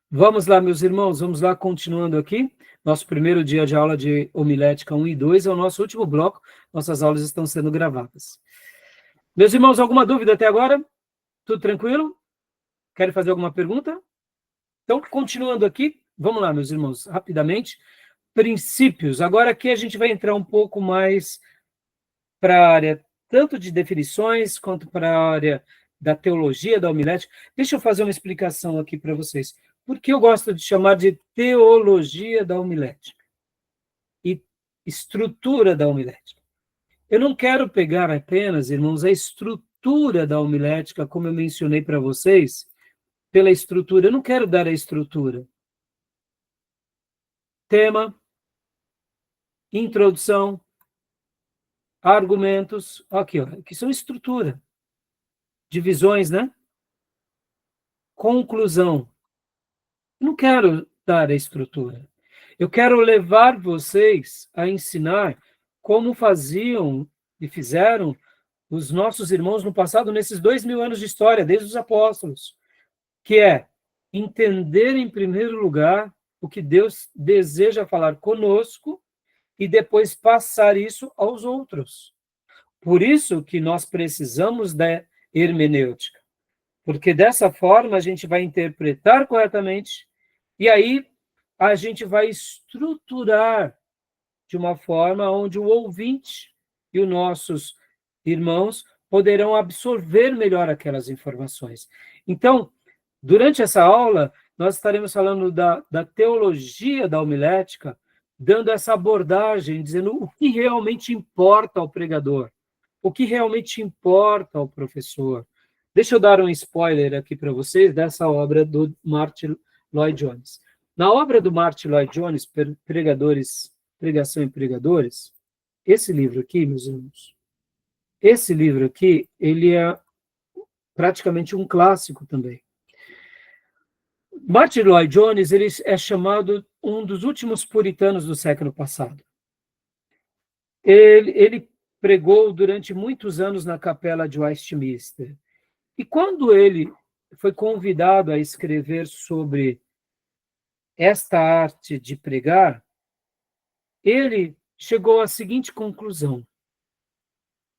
Vamos lá, meus irmãos, vamos lá, continuando aqui. Nosso primeiro dia de aula de homilética 1 e 2 é o nosso último bloco. Nossas aulas estão sendo gravadas. Meus irmãos, alguma dúvida até agora? Tudo tranquilo? Querem fazer alguma pergunta? Então, continuando aqui, vamos lá, meus irmãos, rapidamente. Princípios. Agora aqui a gente vai entrar um pouco mais para a área tanto de definições quanto para a área da teologia da homilética. Deixa eu fazer uma explicação aqui para vocês. Por que eu gosto de chamar de teologia da homilética e estrutura da homilética? Eu não quero pegar apenas, irmãos, a estrutura da homilética, como eu mencionei para vocês, pela estrutura. Eu não quero dar a estrutura. Tema, introdução, argumentos, aqui, ó, que são estrutura. Divisões, né? Conclusão. Não quero dar a estrutura. Eu quero levar vocês a ensinar como faziam e fizeram os nossos irmãos no passado, nesses 2000 anos de história, desde os apóstolos, que é entender, em primeiro lugar, o que Deus deseja falar conosco e depois passar isso aos outros. Por isso que nós precisamos da hermenêutica, porque dessa forma a gente vai interpretar corretamente e aí a gente vai estruturar de uma forma onde o ouvinte e os nossos irmãos poderão absorver melhor aquelas informações. Então, durante essa aula, nós estaremos falando da teologia da homilética, dando essa abordagem, dizendo o que realmente importa ao pregador, o que realmente importa ao professor. Deixa eu dar um spoiler aqui para vocês dessa obra do Martin Lloyd-Jones. Na obra do Martin Lloyd-Jones, Pregação e Pregadores, esse livro aqui, meus irmãos, esse livro aqui, ele é praticamente um clássico também. Martin Lloyd-Jones, ele é chamado um dos últimos puritanos do século passado. Ele pregou durante muitos anos na capela de Westminster. E quando ele foi convidado a escrever sobre esta arte de pregar, ele chegou à seguinte conclusão: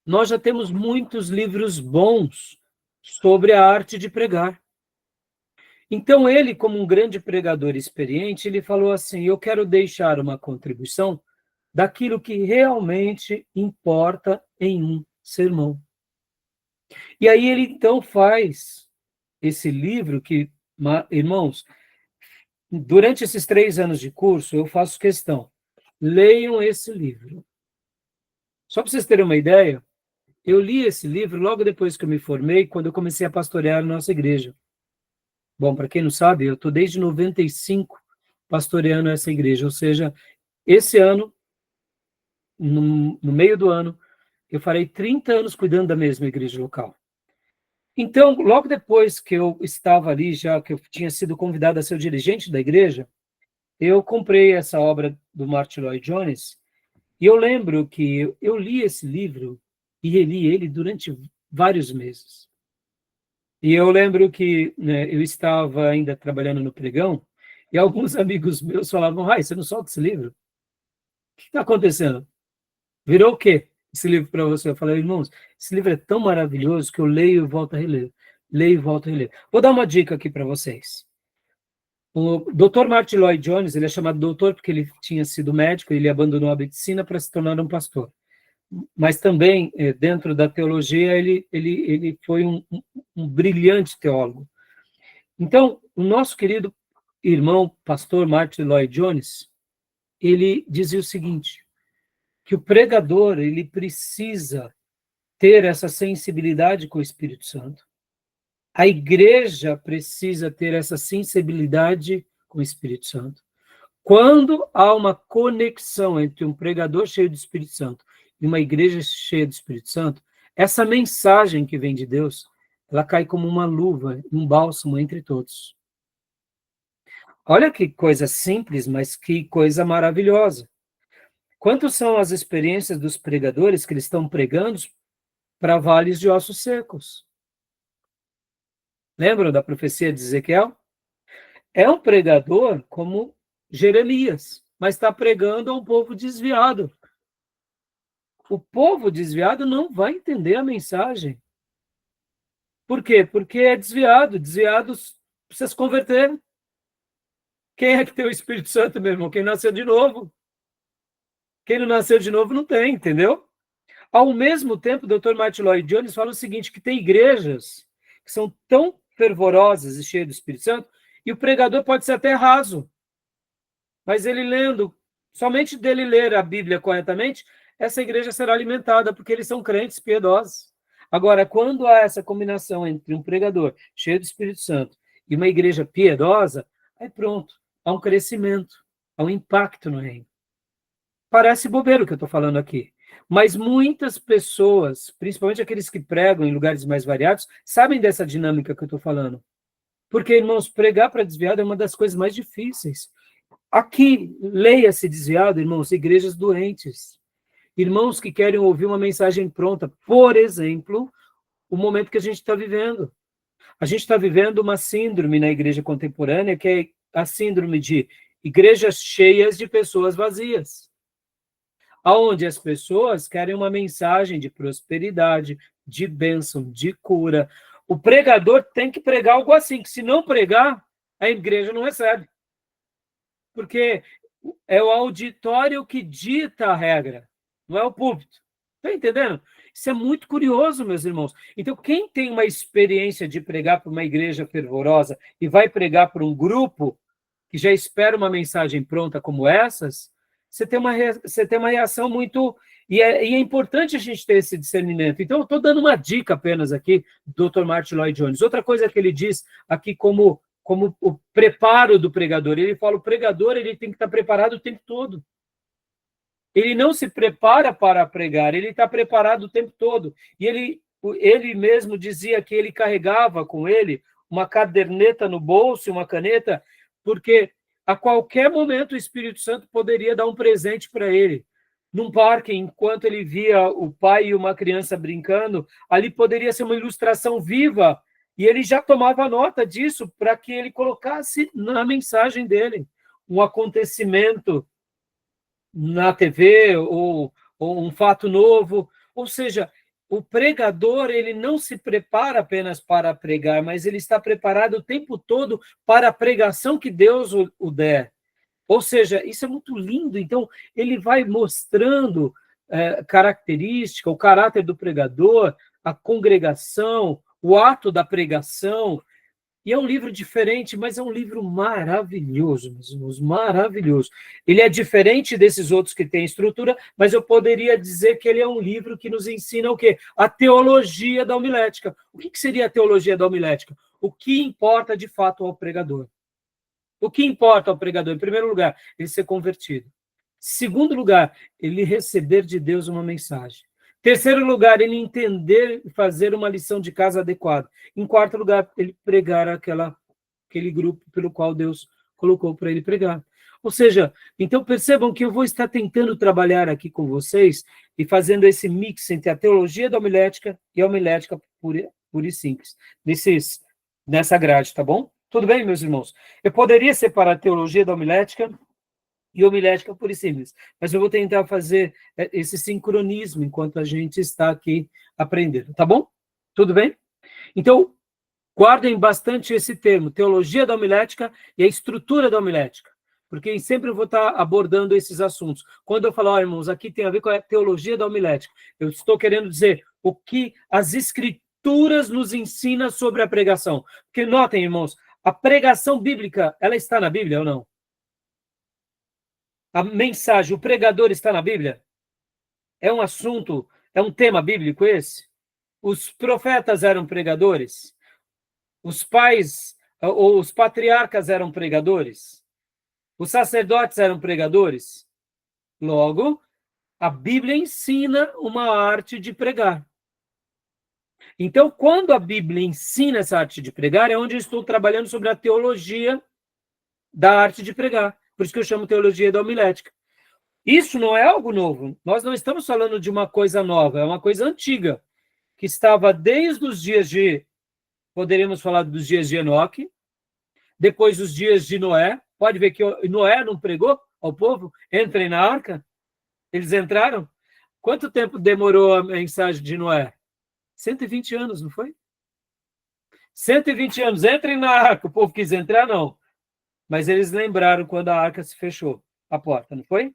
nós já temos muitos livros bons sobre a arte de pregar. Então ele, como um grande pregador experiente, ele falou assim: eu quero deixar uma contribuição daquilo que realmente importa em um sermão. E aí ele então faz esse livro que, irmãos, durante esses 3 anos de curso, eu faço questão, leiam esse livro. Só para vocês terem uma ideia, eu li esse livro logo depois que eu me formei, quando eu comecei a pastorear a nossa igreja. Bom, para quem não sabe, eu estou desde 95 pastoreando essa igreja, ou seja, esse ano, no meio do ano, eu farei 30 anos cuidando da mesma igreja local. Então, logo depois que eu estava ali, já que eu tinha sido convidado a ser o dirigente da igreja, eu comprei essa obra do Martin Lloyd-Jones, e eu lembro que eu li esse livro e reli ele durante vários meses. E eu lembro que, né, eu estava ainda trabalhando no pregão, e alguns amigos meus falavam: Rai, você não solta esse livro? O que está acontecendo? Virou o quê esse livro para você? Eu falei: irmãos, esse livro é tão maravilhoso que eu leio e volto a reler. Leio e volto a reler. Vou dar uma dica aqui para vocês. O Dr. Martin Lloyd-Jones, ele é chamado doutor porque ele tinha sido médico, ele abandonou a medicina para se tornar um pastor. Mas também, dentro da teologia, ele foi um brilhante teólogo. Então, o nosso querido irmão, pastor Martin Lloyd-Jones, ele dizia o seguinte, que o pregador, ele precisa ter essa sensibilidade com o Espírito Santo. A igreja precisa ter essa sensibilidade com o Espírito Santo. Quando há uma conexão entre um pregador cheio do Espírito Santo e uma igreja cheia do Espírito Santo, essa mensagem que vem de Deus, ela cai como uma luva, um bálsamo entre todos. Olha que coisa simples, mas que coisa maravilhosa. Quantas são as experiências dos pregadores que eles estão pregando para vales de ossos secos? Lembram da profecia de Ezequiel? É um pregador como Jeremias, mas está pregando a um povo desviado. O povo desviado não vai entender a mensagem. Por quê? Porque é desviado. Desviados precisa se converter. Quem é que tem o Espírito Santo, meu irmão? Quem nasceu de novo. Quem não nasceu de novo não tem, entendeu? Ao mesmo tempo, o Dr. Martin Lloyd Jones fala o seguinte, que tem igrejas que são tão fervorosas e cheias do Espírito Santo, e o pregador pode ser até raso, mas ele lendo, somente dele ler a Bíblia corretamente, essa igreja será alimentada, porque eles são crentes piedosos. Agora, quando há essa combinação entre um pregador cheio do Espírito Santo e uma igreja piedosa, aí pronto, há um crescimento, há um impacto no reino. Parece bobeira o que eu estou falando aqui, mas muitas pessoas, principalmente aqueles que pregam em lugares mais variados, sabem dessa dinâmica que eu estou falando. Porque, irmãos, pregar para desviado é uma das coisas mais difíceis. Aqui, leia-se desviado, irmãos, igrejas doentes. Irmãos que querem ouvir uma mensagem pronta. Por exemplo, o momento que a gente está vivendo. A gente está vivendo uma síndrome na igreja contemporânea, que é a síndrome de igrejas cheias de pessoas vazias, onde as pessoas querem uma mensagem de prosperidade, de bênção, de cura. O pregador tem que pregar algo assim, que se não pregar, a igreja não recebe. Porque é o auditório que dita a regra, não é o púlpito. Está entendendo? Isso é muito curioso, meus irmãos. Então, quem tem uma experiência de pregar para uma igreja fervorosa e vai pregar para um grupo que já espera uma mensagem pronta como essas, você tem uma reação muito... E é importante a gente ter esse discernimento. Então, eu estou dando uma dica apenas aqui, do Dr. Martin Lloyd Jones. Outra coisa que ele diz aqui como o preparo do pregador. Ele fala, o pregador ele tem que estar preparado o tempo todo. Ele não se prepara para pregar, ele está preparado o tempo todo. E ele mesmo dizia que ele carregava com ele uma caderneta no bolso, uma caneta, porque a qualquer momento o Espírito Santo poderia dar um presente para ele. Num parque, enquanto ele via o pai e uma criança brincando, ali poderia ser uma ilustração viva, e ele já tomava nota disso para que ele colocasse na mensagem dele um acontecimento na TV ou um fato novo. Ou seja, o pregador ele não se prepara apenas para pregar, mas ele está preparado o tempo todo para a pregação que Deus o der. Ou seja, isso é muito lindo. Então, ele vai mostrando característica, o caráter do pregador, a congregação, o ato da pregação. E é um livro diferente, mas é um livro maravilhoso, meus irmãos, maravilhoso. Ele é diferente desses outros que têm estrutura, mas eu poderia dizer que ele é um livro que nos ensina o quê? A teologia da homilética. O que seria a teologia da homilética? O que importa de fato ao pregador? O que importa ao pregador? Em primeiro lugar, ele ser convertido. Segundo lugar, ele receber de Deus uma mensagem. Terceiro lugar, ele entender e fazer uma lição de casa adequada. Em quarto lugar, ele pregar aquele grupo pelo qual Deus colocou para ele pregar. Ou seja, então percebam que eu vou estar tentando trabalhar aqui com vocês e fazendo esse mix entre a teologia da homilética e a homilética pura e simples, nessa grade, tá bom? Tudo bem, meus irmãos? Eu poderia separar a teologia da homilética e homilética pura e simples, mas eu vou tentar fazer esse sincronismo enquanto a gente está aqui aprendendo, tá bom? Tudo bem? Então, guardem bastante esse termo, teologia da homilética e a estrutura da homilética, porque sempre eu vou estar abordando esses assuntos. Quando eu falo, irmãos, aqui tem a ver com a teologia da homilética, eu estou querendo dizer o que as escrituras nos ensinam sobre a pregação. Porque notem, irmãos, a pregação bíblica, ela está na Bíblia ou não? A mensagem, o pregador está na Bíblia? É um assunto, é um tema bíblico esse? Os profetas eram pregadores? Os pais ou os patriarcas eram pregadores? Os sacerdotes eram pregadores? Logo, a Bíblia ensina uma arte de pregar. Então, quando a Bíblia ensina essa arte de pregar, é onde eu estou trabalhando sobre a teologia da arte de pregar. Por isso que eu chamo teologia da homilética. Isso não é algo novo. Nós não estamos falando de uma coisa nova, é uma coisa antiga, que estava desde os dias poderíamos falar dos dias de Enoque, depois dos dias de Noé. Pode ver que Noé não pregou ao povo? Entrem na arca. Eles entraram. Quanto tempo demorou a mensagem de Noé? 120 anos, não foi? 120 anos. Entrem na arca. O povo quis entrar, não. Mas eles lembraram quando a arca se fechou, a porta, não foi?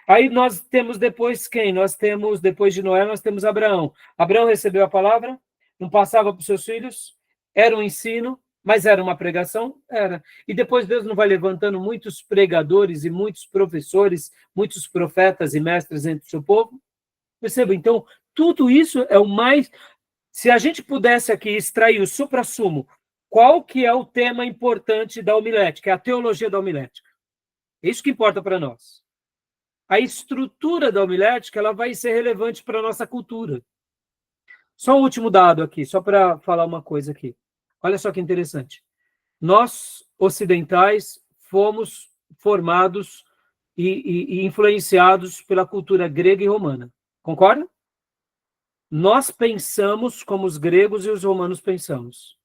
Aí nós temos depois quem? Nós temos, depois de Noé, nós temos Abraão. Abraão recebeu a palavra, não passava para os seus filhos, era um ensino, mas era uma pregação? Era. E depois Deus não vai levantando muitos pregadores e muitos professores, muitos profetas e mestres entre o seu povo? Perceba, então, tudo isso é o mais... Se a gente pudesse aqui extrair o suprassumo, qual que é o tema importante da homilética? É a teologia da homilética. É isso que importa para nós. A estrutura da homilética ela vai ser relevante para a nossa cultura. Só um último dado aqui, só para falar uma coisa aqui. Olha só que interessante. Nós, ocidentais, fomos formados e influenciados pela cultura grega e romana. Concorda? Nós pensamos como os gregos e os romanos pensamos.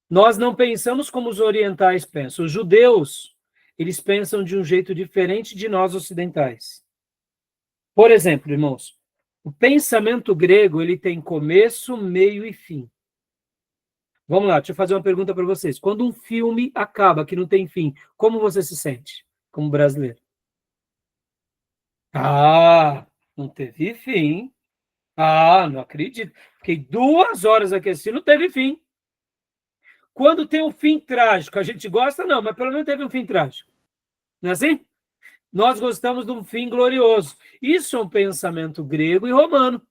Nós não pensamos como os orientais pensam. Os judeus, eles pensam de um jeito diferente de nós ocidentais. Por exemplo, irmãos, o pensamento grego, ele tem começo, meio e fim. Vamos lá, deixa eu fazer uma pergunta para vocês. Quando um filme acaba, que não tem fim, como você se sente como brasileiro? Ah, não teve fim. Ah, não acredito. Fiquei 2 horas aqui assistindo, não teve fim. Quando tem um fim trágico, a gente gosta? Não, mas pelo menos teve um fim trágico. Não é assim? Nós gostamos de um fim glorioso. Isso é um pensamento grego e romano.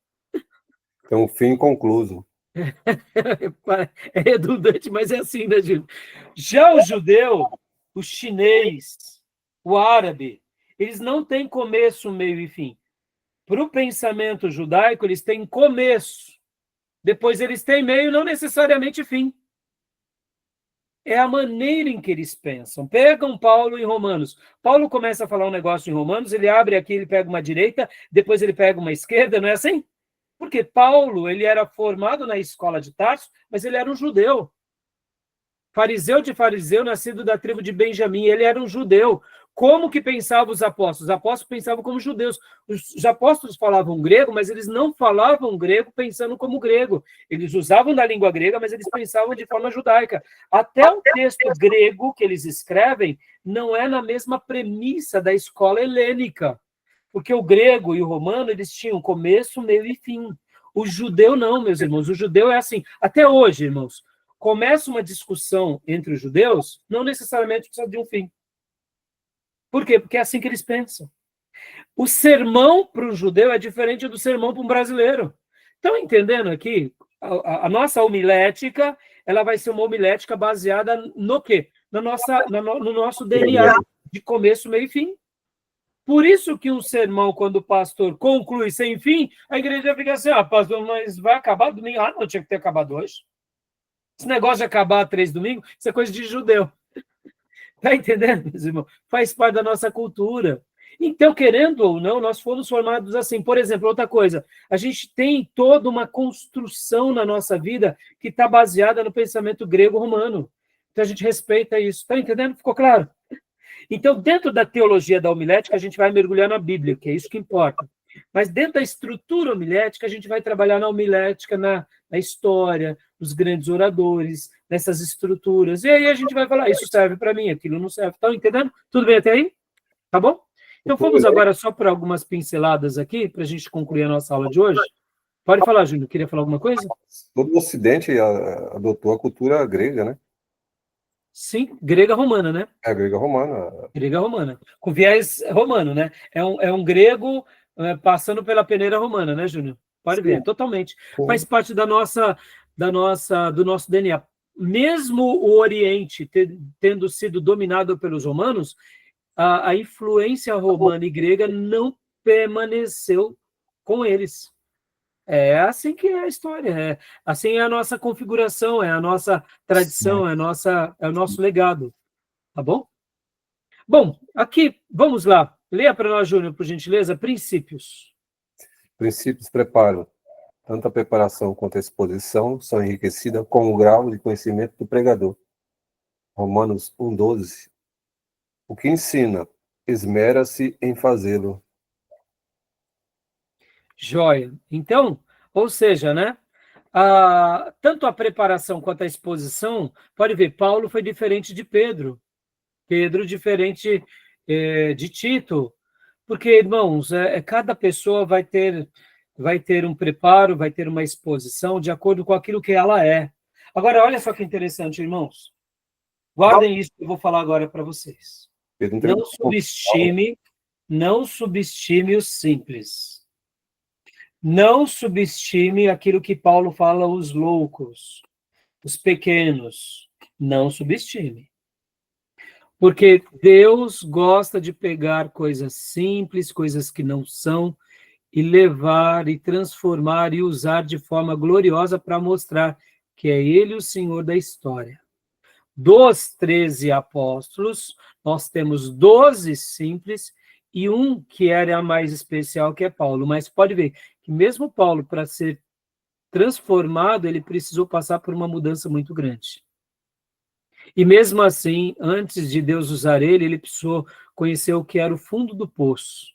É um fim concluso. É redundante, mas é assim, né, Gil? Já o judeu, o chinês, o árabe, eles não têm começo, meio e fim. Para o pensamento judaico, eles têm começo. Depois eles têm meio, não necessariamente fim. É a maneira em que eles pensam. Pegam Paulo em Romanos. Paulo começa a falar um negócio em Romanos, ele abre aqui, ele pega uma direita, depois ele pega uma esquerda, não é assim? Porque Paulo, ele era formado na escola de Tarso, mas ele era um judeu. Fariseu de fariseu, nascido da tribo de Benjamim, ele era um judeu. Como que pensavam os apóstolos? Os apóstolos pensavam como judeus. Os apóstolos falavam grego, mas eles não falavam grego pensando como grego. Eles usavam da língua grega, mas eles pensavam de forma judaica. Até o texto grego que eles escrevem não é na mesma premissa da escola helênica. Porque o grego e o romano, eles tinham começo, meio e fim. O judeu não, meus irmãos. O judeu é assim. Até hoje, irmãos, começa uma discussão entre os judeus, não necessariamente precisa de um fim. Por quê? Porque é assim que eles pensam. O sermão para o judeu é diferente do sermão para um brasileiro. Estão entendendo aqui? A nossa homilética, ela vai ser uma homilética baseada no quê? No nosso DNA, de começo, meio e fim. Por isso que um sermão, quando o pastor conclui sem fim, a igreja fica assim, pastor, mas vai acabar domingo? Ah, não, tinha que ter acabado hoje. Esse negócio de acabar 3 domingos, isso é coisa de judeu. Está entendendo, meus irmãos? Faz parte da nossa cultura. Então, querendo ou não, nós fomos formados assim. Por exemplo, outra coisa, a gente tem toda uma construção na nossa vida que está baseada no pensamento grego-romano. Então, a gente respeita isso. Está entendendo? Ficou claro? Então, dentro da teologia da homilética, a gente vai mergulhar na Bíblia, que é isso que importa. Mas dentro da estrutura homilética, a gente vai trabalhar na homilética, na história, nos grandes oradores, nessas estruturas. E aí a gente vai falar, isso serve para mim, aquilo não serve. Estão entendendo? Tudo bem até aí? Tá bom? Então, vamos agora só para algumas pinceladas aqui, para a gente concluir a nossa aula de hoje. Pode falar, Júnior. Queria falar alguma coisa? Todo o Ocidente adotou a cultura grega, né? Sim, grega-romana, né? É, grega-romana. Grega-romana. Com viés romano, né? É um grego passando pela peneira romana, né, Júnior? Pode ver, totalmente. Faz parte do nosso DNA. Mesmo o Oriente tendo sido dominado pelos romanos, a influência romana e grega não permaneceu com eles. É assim que é a história, assim é a nossa configuração, é a nossa tradição, é o nosso legado, tá bom? Bom, aqui, vamos lá. Leia para nós, Júnior, por gentileza, princípios. Princípios preparam. Tanto a preparação quanto a exposição são enriquecidas com o grau de conhecimento do pregador. Romanos 1,12. O que ensina, esmera-se em fazê-lo. Joia. Então, ou seja, né? Tanto a preparação quanto a exposição, pode ver, Paulo foi diferente de Pedro, Pedro diferente de Tito, porque, irmãos, cada pessoa vai ter um preparo, vai ter uma exposição de acordo com aquilo que ela é. Agora, olha só que interessante, irmãos. Guardem isso que eu vou falar agora para vocês. Não subestime o simples. Não subestime aquilo que Paulo fala, os loucos, os pequenos. Não subestime. Porque Deus gosta de pegar coisas simples, coisas que não são, e levar, e transformar, e usar de forma gloriosa para mostrar que é Ele o Senhor da história. Dos 13 apóstolos, nós temos 12 simples e um que era a mais especial, que é Paulo. Mas pode ver que mesmo Paulo, para ser transformado, ele precisou passar por uma mudança muito grande. E mesmo assim, antes de Deus usar ele, ele precisou conhecer o que era o fundo do poço.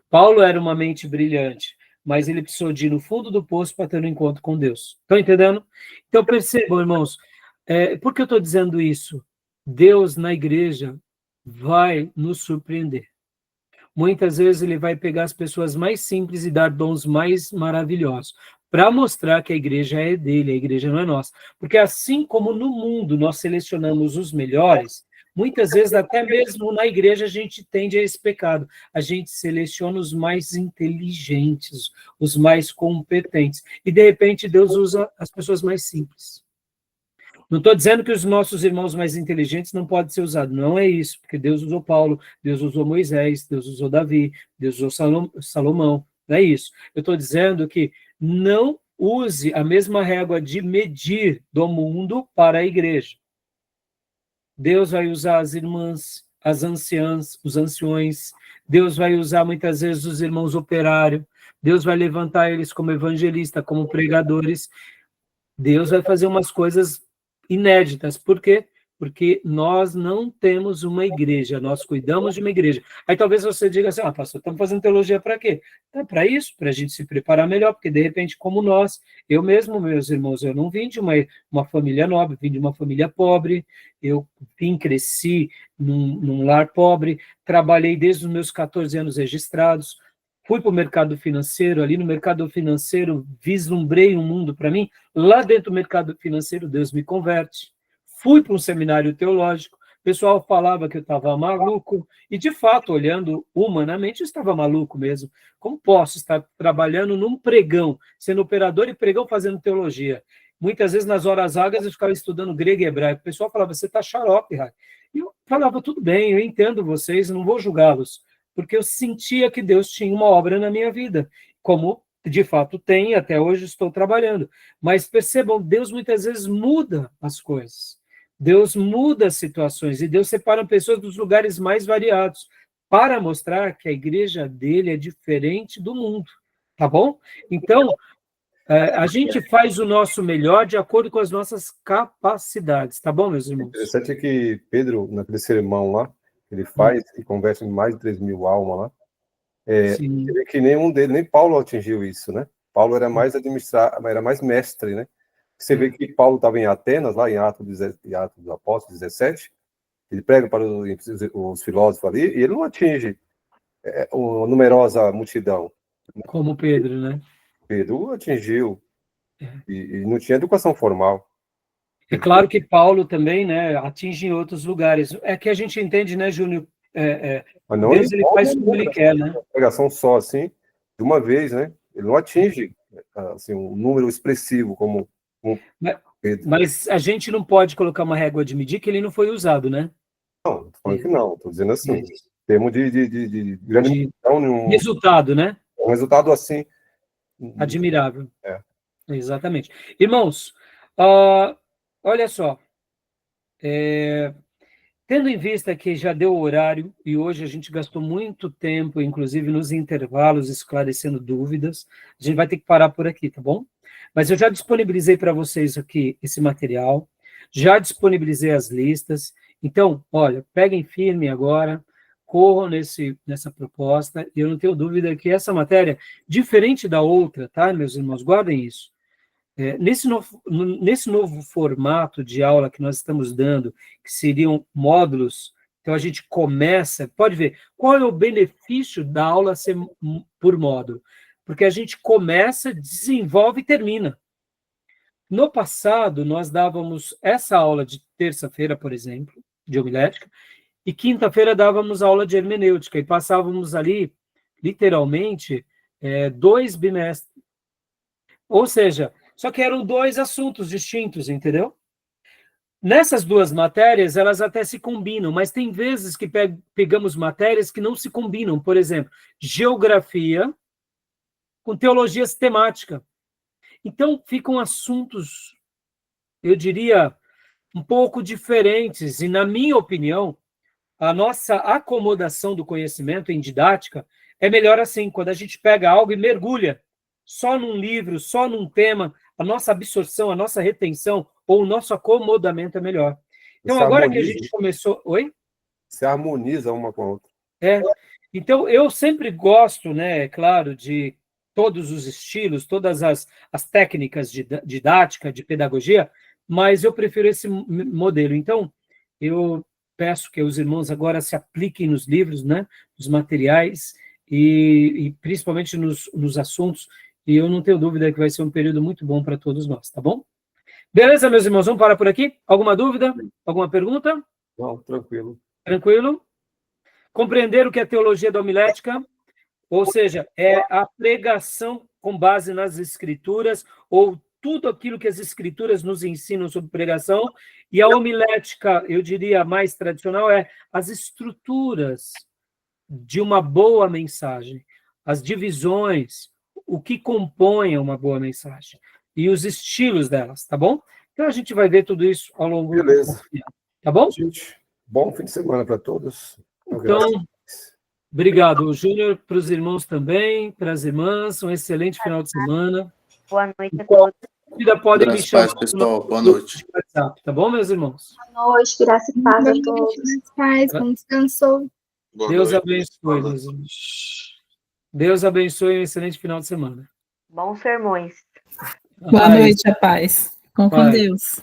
Paulo era uma mente brilhante, mas ele precisou de ir no fundo do poço para ter um encontro com Deus. Estão entendendo? Então percebam, irmãos, por que eu estou dizendo isso? Deus na igreja vai nos surpreender. Muitas vezes ele vai pegar as pessoas mais simples e dar dons mais maravilhosos, para mostrar que a igreja é dele, a igreja não é nossa. Porque assim como no mundo nós selecionamos os melhores, muitas vezes até mesmo na igreja a gente tende a esse pecado. A gente seleciona os mais inteligentes, os mais competentes. E de repente Deus usa as pessoas mais simples. Não estou dizendo que os nossos irmãos mais inteligentes não podem ser usados, não é isso, porque Deus usou Paulo, Deus usou Moisés, Deus usou Davi, Deus usou Salomão, não é isso. Eu estou dizendo que não use a mesma régua de medir do mundo para a igreja. Deus vai usar as irmãs, as anciãs, os anciões, Deus vai usar muitas vezes os irmãos operários, Deus vai levantar eles como evangelistas, como pregadores, Deus vai fazer umas coisas inéditas. Por quê? Porque nós não temos uma igreja, nós cuidamos de uma igreja. Aí talvez você diga assim, pastor, estamos fazendo teologia para quê? Então, para isso, para a gente se preparar melhor, porque de repente, como nós, eu mesmo, meus irmãos, eu não vim de uma família nobre, vim de uma família pobre, eu cresci num lar pobre, trabalhei desde os meus 14 anos registrados, fui para o mercado financeiro, ali no mercado financeiro vislumbrei um mundo para mim, lá dentro do mercado financeiro Deus me converte. Fui para um seminário teológico, o pessoal falava que eu estava maluco, e de fato, olhando humanamente, eu estava maluco mesmo. Como posso estar trabalhando num pregão, sendo operador e pregão fazendo teologia? Muitas vezes, nas horas vagas, eu ficava estudando grego e hebraico. O pessoal falava, você está xarope, Rai. E eu falava, tudo bem, eu entendo vocês, não vou julgá-los, porque eu sentia que Deus tinha uma obra na minha vida, como de fato tem, até hoje estou trabalhando. Mas percebam, Deus muitas vezes muda as coisas. Deus muda as situações, e Deus separa pessoas dos lugares mais variados, para mostrar que a igreja dele é diferente do mundo, tá bom? Então, a gente faz o nosso melhor de acordo com as nossas capacidades, tá bom, meus irmãos? Interessante que Pedro, naquele sermão lá, ele faz e converte mais de 3.000 almas lá. Você vê que nenhum deles, nem Paulo atingiu isso, né? Paulo era mais era mais mestre, né? Você vê que Paulo estava em Atenas, lá em Atos dos Apóstolos 17, ele prega para os filósofos ali, e ele não atinge uma numerosa multidão. Como Pedro, né? Pedro atingiu, e não tinha educação formal. É claro que Paulo também, né, atinge em outros lugares. É que a gente entende, né, Júnior? Mas não Deus ele faz como ele quer, né? Uma pregação só, assim, de uma vez, né? Ele não atinge assim, um número expressivo como Pedro. Mas a gente não pode colocar uma régua de medir que ele não foi usado, né? Não, estou falando que não, estou dizendo assim, em termos de grande resultado, né? Um resultado assim admirável. Exatamente. Irmãos, olha só, tendo em vista que já deu o horário, e hoje a gente gastou muito tempo, inclusive nos intervalos, esclarecendo dúvidas, a gente vai ter que parar por aqui, tá bom? Mas eu já disponibilizei para vocês aqui esse material. já disponibilizei as listas. Então, olha, peguem firme agora, corram nessa proposta, e eu não tenho dúvida que essa matéria, diferente da outra, tá, meus irmãos, guardem isso. Nesse novo formato de aula que nós estamos dando, que seriam módulos, então a gente começa, pode ver, qual é o benefício da aula ser por módulo? Porque a gente começa, desenvolve e termina. No passado, nós dávamos essa aula de terça-feira, por exemplo, de homilética, e quinta-feira dávamos aula de hermenêutica, e passávamos ali, literalmente, 2 bimestres. Ou seja, só que eram 2 assuntos distintos, entendeu? Nessas 2 matérias, elas até se combinam, mas tem vezes que pegamos matérias que não se combinam. Por exemplo, geografia com teologia sistemática. Então, ficam assuntos, eu diria, um pouco diferentes. E, na minha opinião, a nossa acomodação do conhecimento em didática é melhor assim, quando a gente pega algo e mergulha só num livro, só num tema, a nossa absorção, a nossa retenção ou o nosso acomodamento é melhor. Então, agora que a gente começou... Oi? Você harmoniza uma com a outra. Então, eu sempre gosto, né, claro, de todos os estilos, todas as técnicas de didática, de pedagogia, mas eu prefiro esse modelo. Então, eu peço que os irmãos agora se apliquem nos livros, né, nos materiais e principalmente nos assuntos, e eu não tenho dúvida que vai ser um período muito bom para todos nós, tá bom? Beleza, meus irmãos, vamos parar por aqui? Alguma dúvida? Alguma pergunta? Não, tranquilo. Tranquilo? Compreender o que é teologia da homilética, ou seja, é a pregação com base nas escrituras, ou tudo aquilo que as escrituras nos ensinam sobre pregação, e a homilética, eu diria, mais tradicional, é as estruturas de uma boa mensagem, as divisões, o que compõe uma boa mensagem, e os estilos delas, tá bom? Então a gente vai ver tudo isso ao longo do dia, tá bom? Gente, bom fim de semana para todos. Então, obrigado, Júnior, para os irmãos também, para as irmãs, um excelente final de semana. Boa noite a todos. Ainda podem me chamar, pessoal. Boa noite. WhatsApp, tá bom, meus irmãos? Boa noite, graça e paz a todos. Paz, bom descanso. Deus abençoe, meus irmãos. Deus abençoe, um excelente final de semana. Bons sermões. Boa noite, a paz. Com Deus.